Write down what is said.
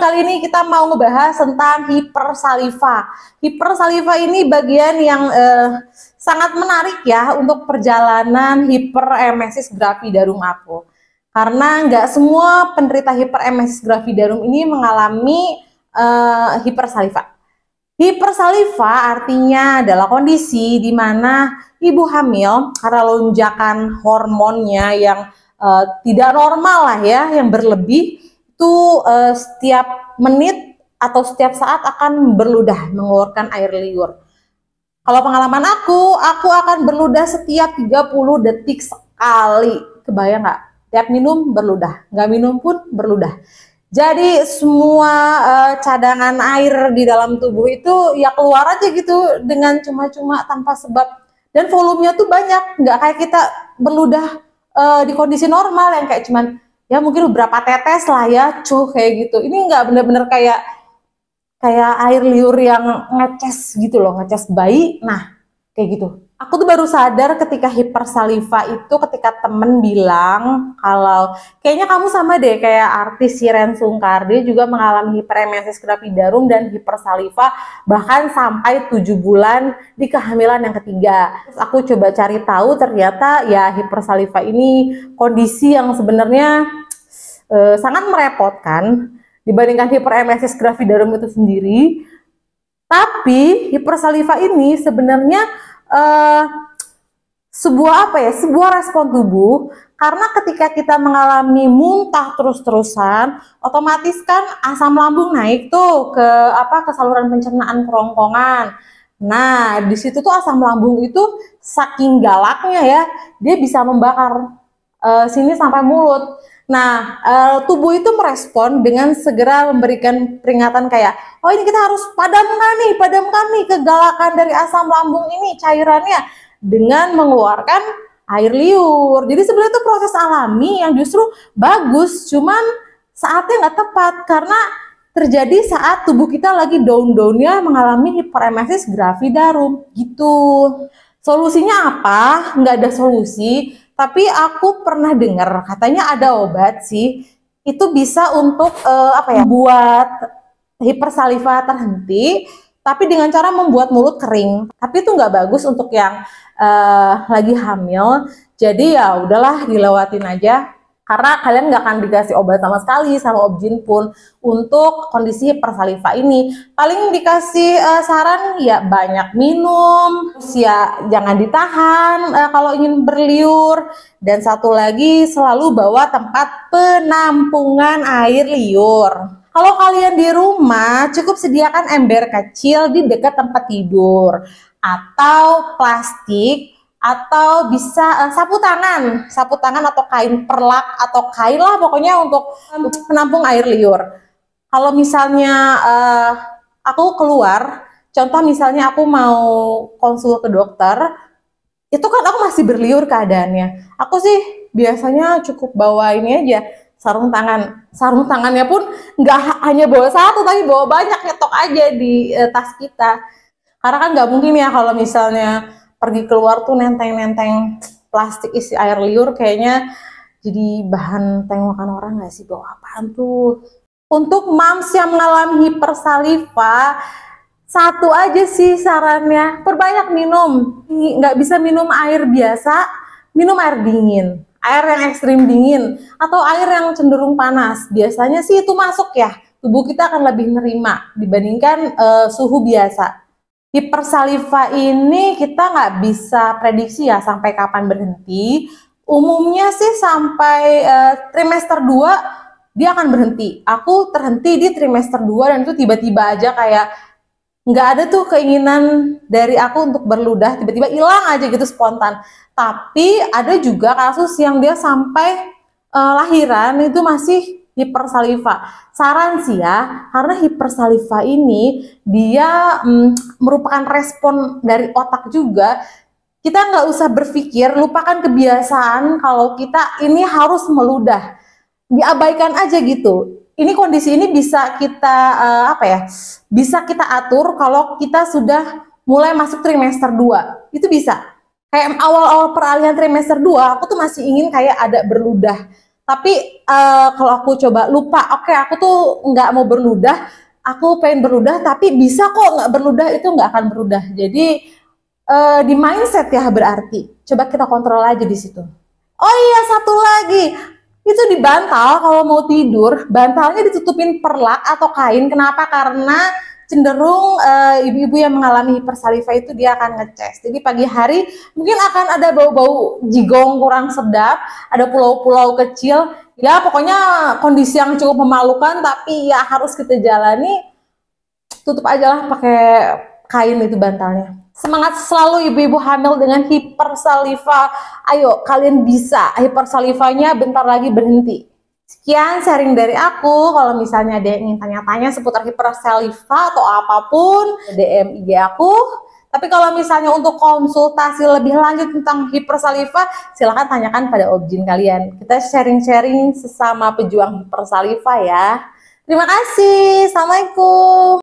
kali ini kita mau ngebahas tentang hipersaliva. Hipersaliva ini bagian yang sangat menarik ya untuk perjalanan hiperemesis gravidarum aku. Karena nggak semua penderita hiperemesis gravidarum ini mengalami hipersaliva. Hipersaliva artinya adalah kondisi di mana ibu hamil karena lonjakan hormonnya yang tidak normal lah ya, yang berlebih, itu setiap menit atau setiap saat akan berludah mengeluarkan air liur. Kalau pengalaman aku akan berludah setiap 30 detik sekali. Kebayang nggak? Tiap minum berludah, nggak minum pun berludah. Jadi semua cadangan air di dalam tubuh itu ya keluar aja gitu dengan cuma-cuma tanpa sebab. Dan volumenya tuh banyak, nggak kayak kita berludah di kondisi normal yang kayak cuman ya mungkin beberapa tetes lah ya, kayak gitu. Ini nggak bener-bener kayak air liur yang ngeces gitu loh, ngeces bayi. Nah, kayak gitu. Aku tuh baru sadar ketika hipersaliva itu ketika temen bilang kalau kayaknya kamu sama deh kayak artis Shireen Sungkar, dia juga mengalami hiperemesis gravidarum dan hipersaliva bahkan sampai 7 bulan di kehamilan yang ketiga. Terus aku coba cari tahu ternyata ya hipersaliva ini kondisi yang sebenarnya sangat merepotkan dibandingkan hiperemesis gravidarum itu sendiri. Tapi hipersaliva ini sebenarnya sebuah respon tubuh, karena ketika kita mengalami muntah terus-terusan, otomatis kan asam lambung naik tuh ke saluran pencernaan kerongkongan. Nah, di situ tuh asam lambung itu saking galaknya ya, dia bisa membakar sini sampai mulut. Nah, tubuh itu merespon dengan segera memberikan peringatan kayak, oh ini kita harus padamkan nih kegalakan dari asam lambung ini, cairannya, dengan mengeluarkan air liur. Jadi sebenarnya itu proses alami yang justru bagus, cuman saatnya nggak tepat karena terjadi saat tubuh kita lagi down-downnya mengalami hiperemesis gravidarum gitu. Solusinya apa? Nggak ada solusi. Tapi aku pernah dengar katanya ada obat sih, itu bisa untuk buat hipersaliva terhenti, tapi dengan cara membuat mulut kering. Tapi itu nggak bagus untuk yang lagi hamil. Jadi ya udahlah, dilewatin aja. Karena kalian nggak akan dikasih obat sama sekali sama objin pun untuk kondisi hipersaliva ini. Paling dikasih saran ya banyak minum, ya jangan ditahan kalau ingin berliur. Dan satu lagi, selalu bawa tempat penampungan air liur. Kalau kalian di rumah, cukup sediakan ember kecil di dekat tempat tidur atau plastik, atau bisa sapu tangan atau kain perlak atau kain lah pokoknya untuk menampung air liur. Kalau misalnya aku keluar, contoh misalnya aku mau konsul ke dokter, itu kan aku masih berliur keadaannya. Aku sih biasanya cukup bawa ini aja, sarung tangan. Sarung tangannya pun nggak hanya bawa satu, tapi bawa banyak, nyetok aja di tas kita. Karena kan nggak mungkin ya kalau misalnya pergi keluar tuh nenteng-nenteng plastik isi air liur, kayaknya jadi bahan tengokan orang nggak sih, bawa apaan tuh. Untuk moms yang mengalami hipersaliva, satu aja sih sarannya, perbanyak minum. Nggak bisa minum air biasa, minum air dingin, air yang ekstrim dingin, atau air yang cenderung panas. Biasanya sih itu masuk ya, tubuh kita akan lebih nerima dibandingkan suhu biasa. Hipersaliva ini kita nggak bisa prediksi ya sampai kapan berhenti. Umumnya sih sampai trimester 2 dia akan berhenti. Aku terhenti di trimester 2 dan itu tiba-tiba aja, kayak nggak ada tuh keinginan dari aku untuk berludah, tiba-tiba hilang aja gitu spontan. Tapi ada juga kasus yang dia sampai lahiran itu masih hipersaliva. Saran sih ya, karena hipersaliva ini dia merupakan respon dari otak juga. Kita nggak usah berpikir, lupakan kebiasaan kalau kita ini harus meludah. Diabaikan aja gitu. Ini kondisi ini bisa kita bisa kita atur kalau kita sudah mulai masuk trimester 2. Itu bisa. Kayak awal-awal peralihan trimester 2, aku tuh masih ingin kayak ada berludah. Tapi kalau aku coba lupa, oke aku tuh nggak mau berludah, aku pengen berludah tapi bisa kok nggak berludah, itu nggak akan berludah. Jadi di mindset ya berarti. Coba kita kontrol aja di situ. Oh iya, satu lagi. Itu di bantal kalau mau tidur, bantalnya ditutupin perlak atau kain. Kenapa? Karena cenderung ibu-ibu yang mengalami hipersaliva itu dia akan ngeces. Jadi pagi hari mungkin akan ada bau-bau jigong kurang sedap, ada pulau-pulau kecil. Ya pokoknya kondisi yang cukup memalukan, tapi ya harus kita jalani. Tutup aja lah pakai kain itu bantalnya. Semangat selalu ibu-ibu hamil dengan hipersaliva. Ayo kalian bisa, hipersalivanya bentar lagi berhenti. Sekian sharing dari aku. Kalau misalnya ada yang ingin tanya-tanya seputar hipersaliva atau apapun, DM IG aku. Tapi kalau misalnya untuk konsultasi lebih lanjut tentang hipersaliva, silahkan tanyakan pada objin kalian. Kita sharing-sharing sesama pejuang hipersaliva ya. Terima kasih. Assalamualaikum.